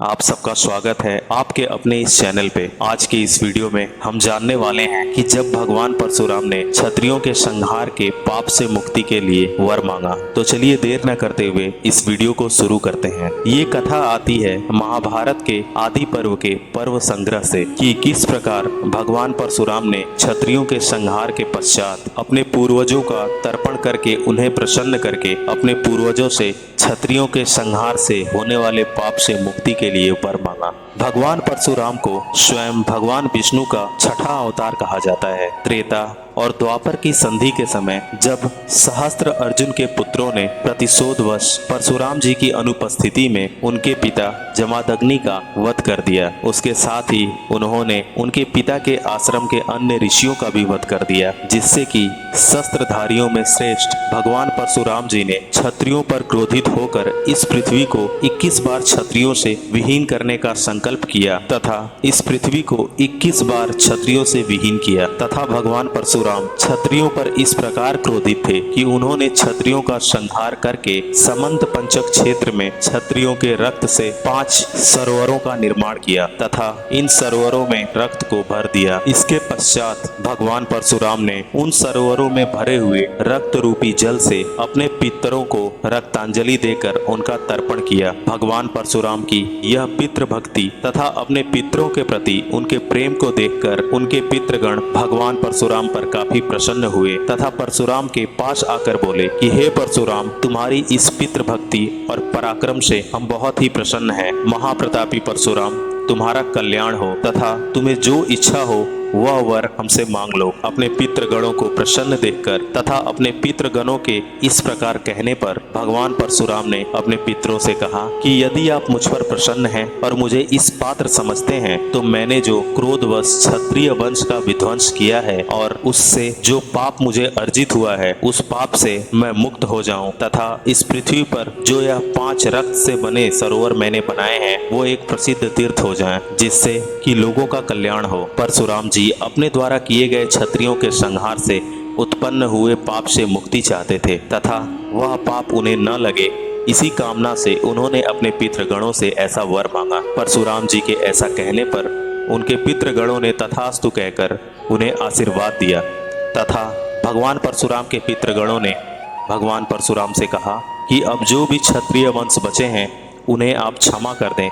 आप सबका स्वागत है आपके अपने इस चैनल पे। आज के इस वीडियो में हम जानने वाले हैं कि जब भगवान परशुराम ने क्षत्रियों के संहार के पाप से मुक्ति के लिए वर मांगा, तो चलिए देर न करते हुए इस वीडियो को शुरू करते हैं। ये कथा आती है महाभारत के आदि पर्व के पर्व संग्रह से कि किस प्रकार भगवान परशुराम ने क्षत्रियों के संहार के पश्चात अपने पूर्वजों का तर्पण करके उन्हें प्रसन्न करके अपने पूर्वजों से क्षत्रियों के संहार से होने वाले पाप से मुक्ति के लिए वर मांगा। भगवान परशुराम को स्वयं भगवान विष्णु का छठा अवतार कहा जाता है। त्रेता और द्वापर की संधि के समय जब सहस्त्र अर्जुन के पुत्रों ने प्रतिशोधवश परशुराम जी की अनुपस्थिति में उनके पिता जमदग्नि का वध कर दिया, उसके साथ ही उन्होंने उनके पिता के आश्रम के अन्य ऋषियों का भी वध कर दिया, जिससे कि शस्त्रधारियों में श्रेष्ठ भगवान परशुराम जी ने क्षत्रियों पर क्रोधित होकर इस पृथ्वी को 21 बार क्षत्रियों से विहीन करने का संकल्प किया तथा इस पृथ्वी को 21 बार क्षत्रियों से विहीन किया। तथा भगवान परशुराम क्षत्रियों पर इस प्रकार क्रोधित थे कि उन्होंने क्षत्रियों का संहार करके समंत पंचक क्षेत्र में क्षत्रियों के रक्त से 5 सरोवरों का निर्माण किया तथा इन सरोवरों में रक्त को भर दिया। इसके पश्चात भगवान परशुराम ने उन सरोवरों में भरे हुए रक्त रूपी जल से अपने पितरों को रक्तांजलि देकर उनका तर्पण किया। भगवान परशुराम की यह पितृ भक्ति तथा अपने पितरों के प्रति उनके प्रेम को देखकर उनके पितृगण भगवान परशुराम पर काफी प्रसन्न हुए तथा परशुराम के पास आकर बोले कि हे परशुराम, तुम्हारी इस पितृ भक्ति और पराक्रम से हम बहुत ही प्रसन्न हैं। महाप्रतापी परशुराम, तुम्हारा कल्याण हो तथा तुम्हें जो इच्छा हो वह वर हमसे मांग लो। अपने पितृगणों को प्रसन्न देखकर तथा अपने पितृगणों के इस प्रकार कहने पर भगवान परशुराम ने अपने पितरों से कहा कि यदि आप मुझ पर प्रसन्न हैं और मुझे इस पात्र समझते हैं, तो मैंने जो क्रोधवश क्षत्रिय वंश का विध्वंस किया है और उससे जो पाप मुझे अर्जित हुआ है, उस पाप से मैं मुक्त हो जाऊं तथा इस पृथ्वी पर जो यह 5 रक्त से बने सरोवर मैंने बनाए हैं वो एक प्रसिद्ध तीर्थ हो जाएं, जिससे कि लोगों का कल्याण हो। परशुराम जी अपने द्वारा किए गए क्षत्रियों के संहार से उत्पन्न हुए पाप से मुक्ति चाहते थे तथा वह पाप उन्हें न लगे, इसी कामना से उन्होंने अपने पितृगणों से ऐसा वर मांगा। परशुराम जी के ऐसा कहने पर उनके पितृगणों ने तथास्तु कहकर उन्हें आशीर्वाद दिया तथा भगवान परशुराम के पितृगणों ने भगवान परशुराम से कहा कि अब जो भी क्षत्रिय वंश बचे हैं उन्हें आप क्षमा कर दें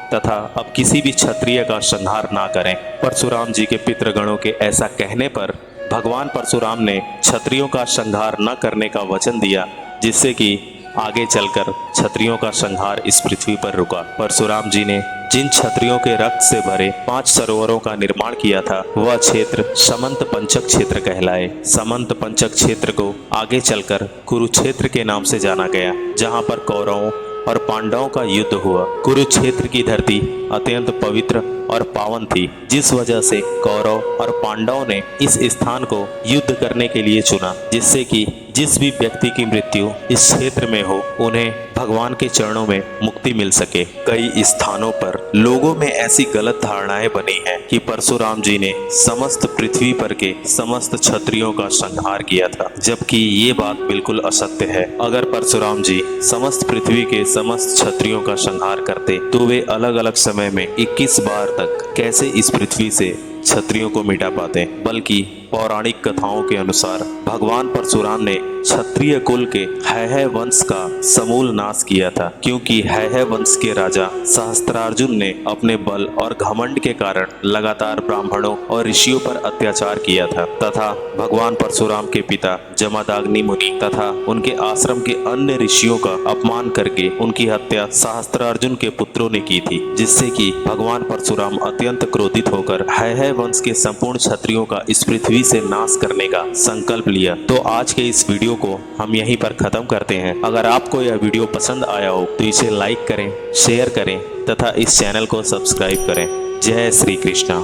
तथा अब किसी भी क्षत्रिय का संहार ना करें। परशुराम जी के पितृगणों के ऐसा कहने पर भगवान परशुराम ने क्षत्रियों का संहार न करने का वचन दिया, जिससे कि आगे चलकर क्षत्रियों का संहार इस पृथ्वी पर रुका। परशुराम जी ने जिन क्षत्रियों के रक्त से भरे 5 सरोवरों का निर्माण किया था वह क्षेत्र समंत पंचक क्षेत्र कहलाए। समंत पंचक क्षेत्र को आगे चलकर कुरुक्षेत्र के नाम से जाना गया, जहाँ पर कौरवों और पांडवों का युद्ध हुआ। कुरुक्षेत्र की धरती अत्यंत पवित्र और पावन थी, जिस वजह से कौरव और पांडवों ने इस स्थान को युद्ध करने के लिए चुना, जिससे कि जिस भी व्यक्ति की मृत्यु इस क्षेत्र में हो उन्हें भगवान के चरणों में मुक्ति मिल सके। कई स्थानों पर लोगों में ऐसी गलत धारणाएं बनी हैं कि परशुराम जी ने समस्त पृथ्वी पर के समस्त क्षत्रियों का संहार किया था, जबकि ये बात बिल्कुल असत्य है। अगर परशुराम जी समस्त पृथ्वी के समस्त क्षत्रियों का संहार करते तो वे अलग अलग समय में 21 बार तक कैसे इस पृथ्वी से क्षत्रियों को मिटा पाते। बल्कि पौराणिक कथाओं के अनुसार भगवान परशुराम ने क्षत्रिय कुल के हैहय वंश का समूल नाश किया था, क्योंकि हैहय वंश के राजा सहस्त्रार्जुन ने अपने बल और घमंड के कारण लगातार ब्राह्मणों और ऋषियों पर अत्याचार किया था तथा भगवान परशुराम के पिता जमदग्नि मुनि तथा उनके आश्रम के अन्य ऋषियों का अपमान करके उनकी हत्या सहस्त्रार्जुन के पुत्रों ने की थी, जिससे कि भगवान परशुराम अत्यंत क्रोधित होकर हैहय वंश के संपूर्ण क्षत्रियों का इस पृथ्वी से नाश करने का संकल्प लिया। तो आज के इस वीडियो को हम यहीं पर खत्म करते हैं। अगर आपको यह वीडियो पसंद आया हो तो इसे लाइक करें, शेयर करें तथा इस चैनल को सब्सक्राइब करें। जय श्री कृष्णा।